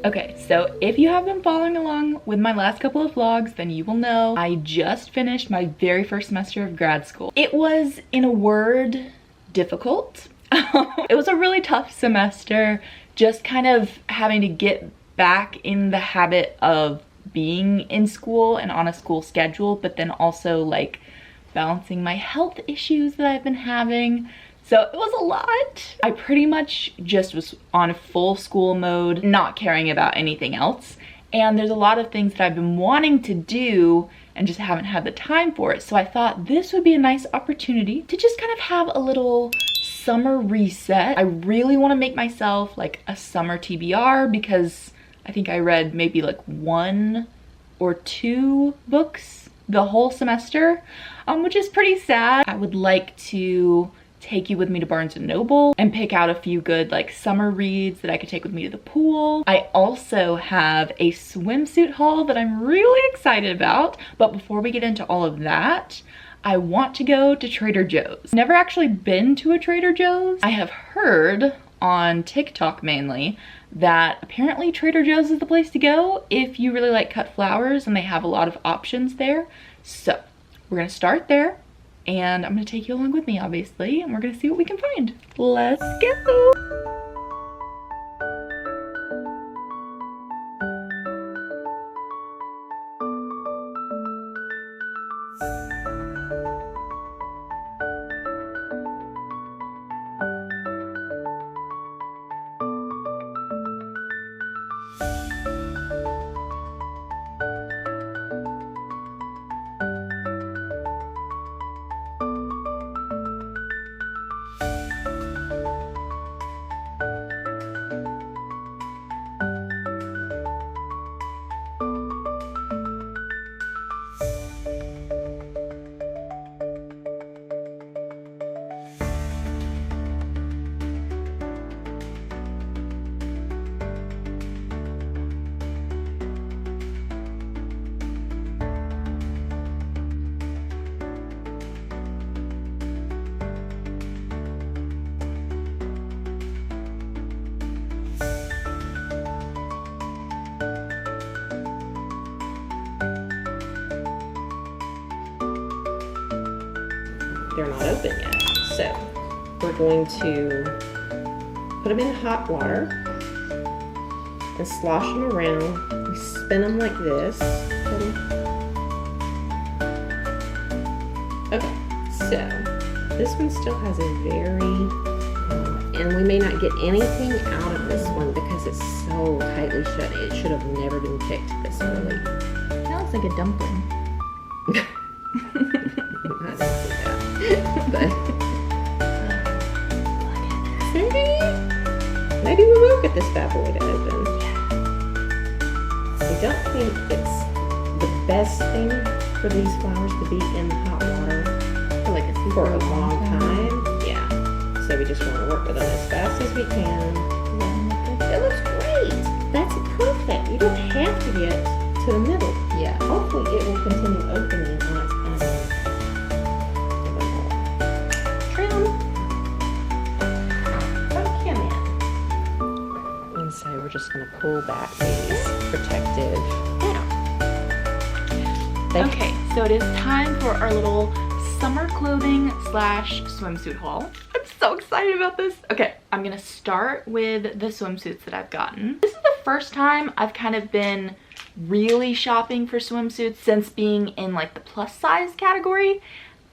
Okay, so if you have been following along with my last couple of vlogs, then you will know I just finished my very first semester of grad school. It was, in a word, difficult. It was a really tough semester, just kind of having to get back in the habit of being in school and on a school schedule, but then also like balancing my health issues that I've been having. So it was a lot. I pretty much just was on full school mode, not caring about anything else. And there's a lot of things that I've been wanting to do and just haven't had the time for it. So I thought this would be a nice opportunity to just kind of have a little summer reset. I really want to make myself like a summer TBR because I think I read maybe like 1 or 2 books the whole semester, which is pretty sad. I would like to take you with me to Barnes & Noble and pick out a few good like summer reads that I could take with me to the pool. I also have a swimsuit haul that I'm really excited about, but before we get into all of that, I want to go to Trader Joe's. Never actually been to a Trader Joe's. I have heard on TikTok mainly that apparently Trader Joe's is the place to go if you really like cut flowers, and they have a lot of options there. So we're gonna start there. And I'm gonna take you along with me, obviously, and we're gonna see what we can find. Let's go! They're not open yet. So we're going to put them in hot water and slosh them around. We spin them like this. Okay, so this one still has a very, and we may not get anything out of this one because it's so tightly shut. It should have never been picked this early. That looks like a dumpling. I didn't see that. But maybe we will get this bad boy to open. I don't think it's the best thing for these flowers to be in hot water for a long time. Yeah. So we just want to work with them as fast as we can. It looks great. That's perfect. You don't have to get to the middle. Yeah. Hopefully it will continue opening on its own. So we're just going to pull back these protective. Okay, so it is time for our little summer clothing / swimsuit haul. I'm so excited about this. Okay, I'm gonna start with the swimsuits that I've gotten. This is the first time I've kind of been really shopping for swimsuits since being in like the plus size category.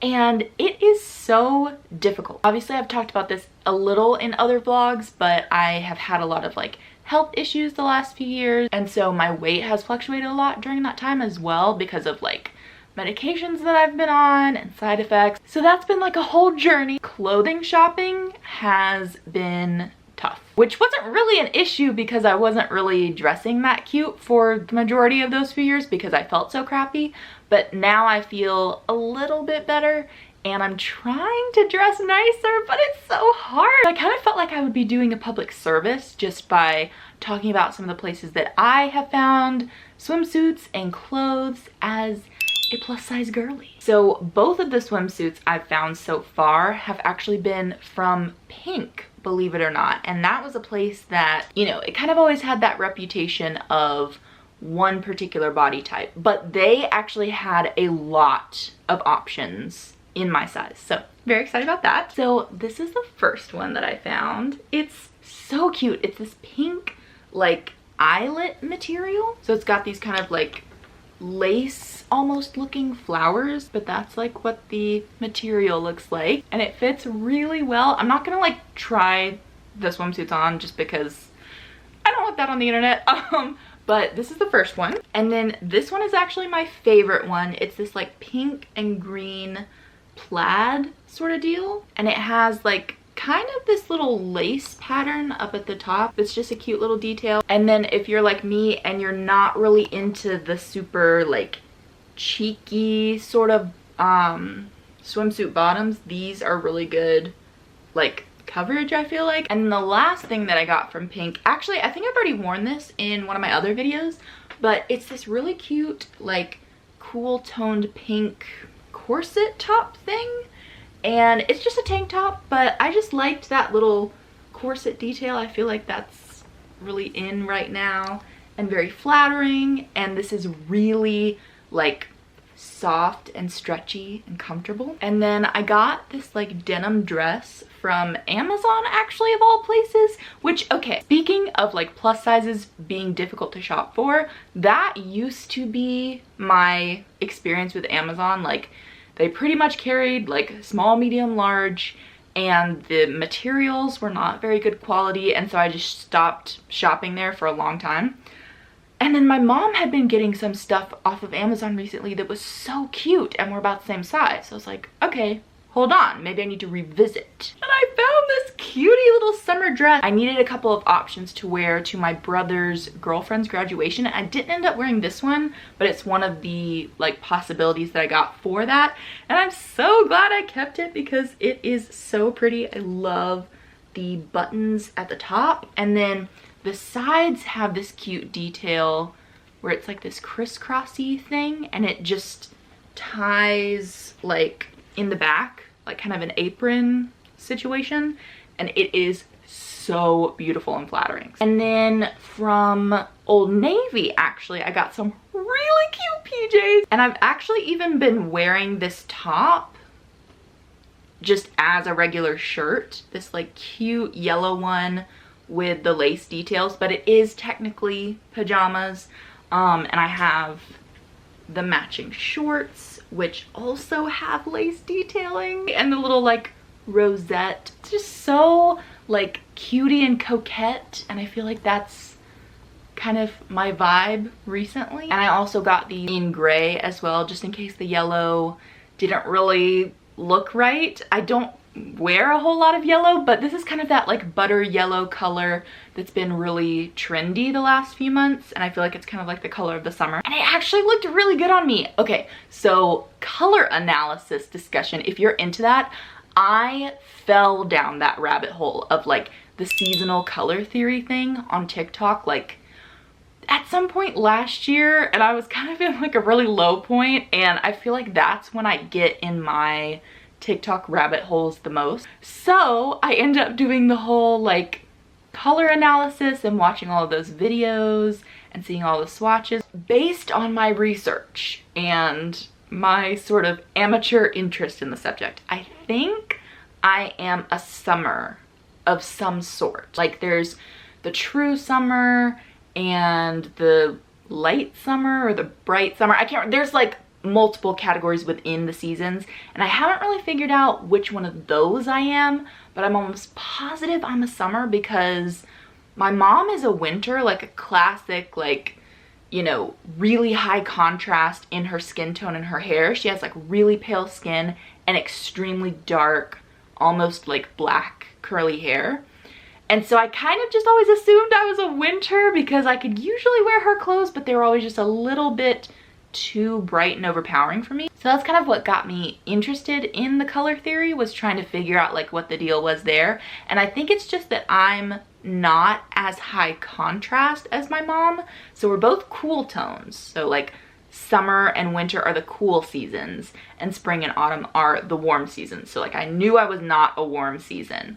And it is so difficult. Obviously, I've talked about this a little in other vlogs, but I have had a lot of like health issues the last few years. And so my weight has fluctuated a lot during that time as well because of like medications that I've been on and side effects. So that's been like a whole journey. Clothing shopping has been tough, which wasn't really an issue because I wasn't really dressing that cute for the majority of those few years because I felt so crappy. But now I feel a little bit better and I'm trying to dress nicer, but it's so hard. I kind of felt like I would be doing a public service just by talking about some of the places that I have found swimsuits and clothes, as a plus size girly. So both of the swimsuits I've found so far have actually been from Pink, believe it or not. And that was a place that, you know, it kind of always had that reputation of one particular body type, but they actually had a lot of options in my size. So very excited about that. So this is the first one that I found. It's so cute. It's this pink like eyelet material. So it's got these kind of like lace almost looking flowers, but that's like what the material looks like, and it fits really well. I'm not gonna like try the swimsuits on just because I don't want that on the internet. But this is the first one, and then this one is actually my favorite one. It's this like pink and green plaid sort of deal, and it has like kind of this little lace pattern up at the top. It's just a cute little detail. And then if you're like me and you're not really into the super like cheeky sort of swimsuit bottoms, these are really good like coverage, I feel like. And the last thing that I got from Pink, actually I think I've already worn this in one of my other videos, but it's this really cute like cool toned pink corset top thing, and it's just a tank top, but I just liked that little corset detail. I feel like that's really in right now and very flattering, and this is really like soft and stretchy and comfortable. And then I got this like denim dress from Amazon, actually, of all places, which, okay, speaking of like plus sizes being difficult to shop for, that used to be my experience with Amazon. Like they pretty much carried like small, medium, large, and the materials were not very good quality, and so I just stopped shopping there for a long time. And then my mom had been getting some stuff off of Amazon recently that was so cute and we're about the same size. So I was like, okay, hold on, maybe I need to revisit. And I found this cutie little summer dress. I needed a couple of options to wear to my brother's girlfriend's graduation. I didn't end up wearing this one, but it's one of the like possibilities that I got for that. And I'm so glad I kept it because it is so pretty. I love the buttons at the top, and then the sides have this cute detail where it's like this crisscrossy thing, and it just ties like in the back, like kind of an apron situation, and it is so beautiful and flattering. And then from Old Navy, actually, I got some really cute PJs, and I've actually even been wearing this top just as a regular shirt, this like cute yellow one with the lace details, but it is technically pajamas. And I have the matching shorts, which also have lace detailing, and the little like rosette. It's just so like cutie and coquette, and I feel like that's kind of my vibe recently. And I also got these in gray as well, just in case the yellow didn't really look right. I don't wear a whole lot of yellow, but this is kind of that like butter yellow color that's been really trendy the last few months, and I feel like it's kind of like the color of the summer, and it actually looked really good on me. Okay, so color analysis discussion, if you're into that, I fell down that rabbit hole of like the seasonal color theory thing on TikTok like at some point last year, and I was kind of in like a really low point, and I feel like that's when I get in my TikTok rabbit holes the most. So I end up doing the whole like color analysis and watching all of those videos and seeing all the swatches based on my research and my sort of amateur interest in the subject. I think I am a summer of some sort. Like there's the true summer and the light summer or the bright summer. I can't, there's like multiple categories within the seasons, and I haven't really figured out which one of those I am, but I'm almost positive I'm a summer because my mom is a winter, like a classic, like, you know, really high contrast in her skin tone and her hair. She has like really pale skin and extremely dark, almost like black curly hair. And so I kind of just always assumed I was a winter because I could usually wear her clothes, but they were always just a little bit too bright and overpowering for me. So that's kind of what got me interested in the color theory, was trying to figure out like what the deal was there. And I think it's just that I'm not as high contrast as my mom. So we're both cool tones. So like summer and winter are the cool seasons and spring and autumn are the warm seasons. So like I knew I was not a warm season,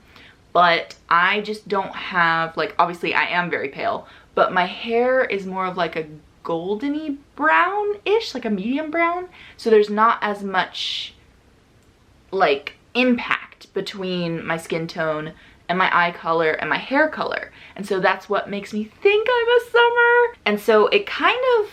but I just don't have, like, obviously I am very pale, but my hair is more of like a goldeny brown-ish, like a medium brown. So there's not as much like impact between my skin tone and my eye color and my hair color. And so that's what makes me think I'm a summer. And so it kind of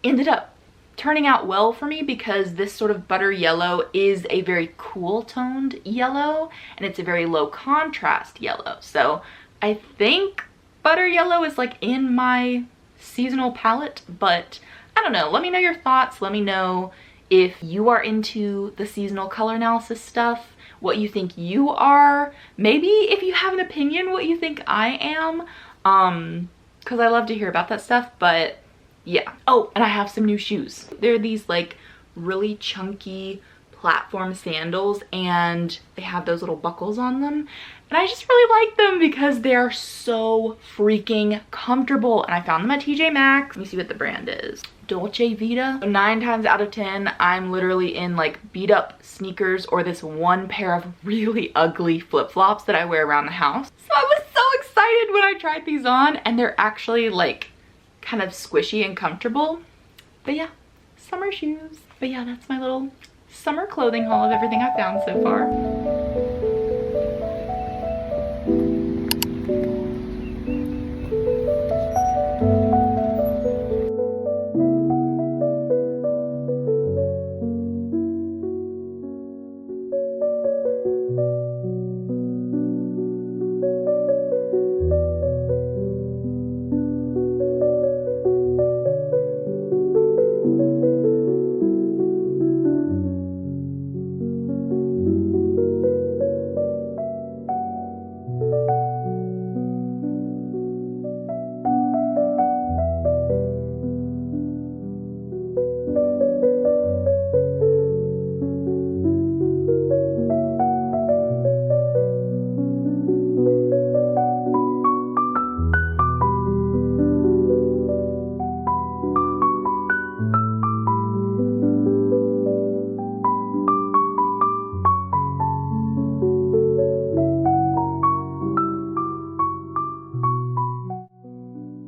ended up turning out well for me because this sort of butter yellow is a very cool toned yellow and it's a very low contrast yellow. So I think butter yellow is like in my seasonal palette, but I don't know. Let me know your thoughts. Let me know if you are into the seasonal color analysis stuff, what you think you are. Maybe if you have an opinion, what you think I am, because I love to hear about that stuff. But yeah. Oh, and I have some new shoes. They're these like really chunky platform sandals and they have those little buckles on them. And I just really like them because they're so freaking comfortable. And I found them at TJ Maxx. Let me see what the brand is. Dolce Vita. 9 times out of 10, I'm literally in like beat up sneakers or this one pair of really ugly flip-flops that I wear around the house. So I was so excited when I tried these on and they're actually like kind of squishy and comfortable. But yeah, summer shoes. But yeah, that's my little summer clothing haul of everything I've found so far.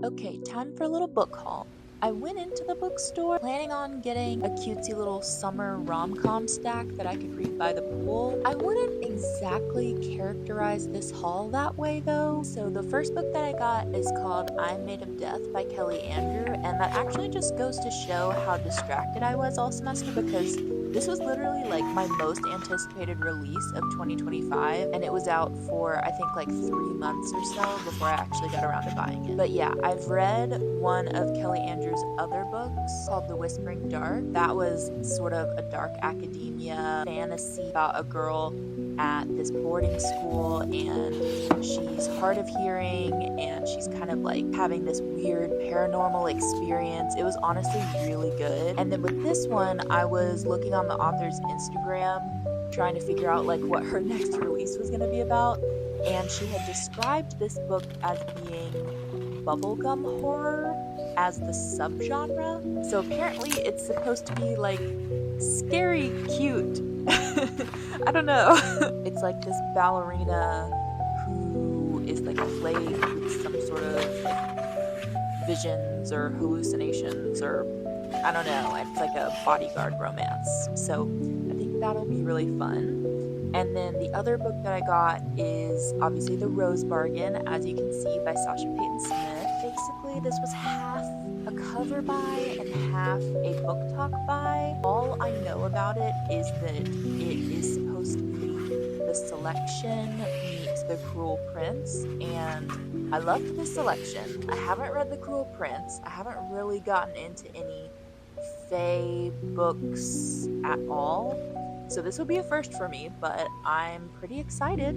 Okay, time for a little book haul. I went into the bookstore planning on getting a cutesy little summer rom-com stack that I could read by the pool. I wouldn't exactly characterize this haul that way though. So the first book that I got is called I'm Made of Death by Kelly Andrew, and that actually just goes to show how distracted I was all semester because this was literally like my most anticipated release of 2025 and it was out for I think like 3 months or so before I actually got around to buying it. But yeah, I've read one of Kelly Andrew's other books called The Whispering Dark. That was sort of a dark academia fantasy about a girl at this boarding school and she's hard of hearing and she's kind of like having this weird paranormal experience. It was honestly really good. And then with this one, I was looking on the author's Instagram trying to figure out like what her next release was going to be about, and she had described this book as being bubblegum horror as the subgenre. So apparently it's supposed to be like scary cute. I don't know. It's like this ballerina who is like plagued with some sort of like visions or hallucinations or I don't know. It's like a bodyguard romance. So I think that'll be really fun. And then the other book that I got is obviously The Rose Bargain, as you can see, by Sasha Payton Smith. Basically, this was half a cover by and half a book talk by. All I know about it is that it is supposed to be the selection meets The Cruel Prince, and I loved the selection. I haven't read The Cruel Prince. I haven't really gotten into any fae books at all. So this will be a first for me, but I'm pretty excited.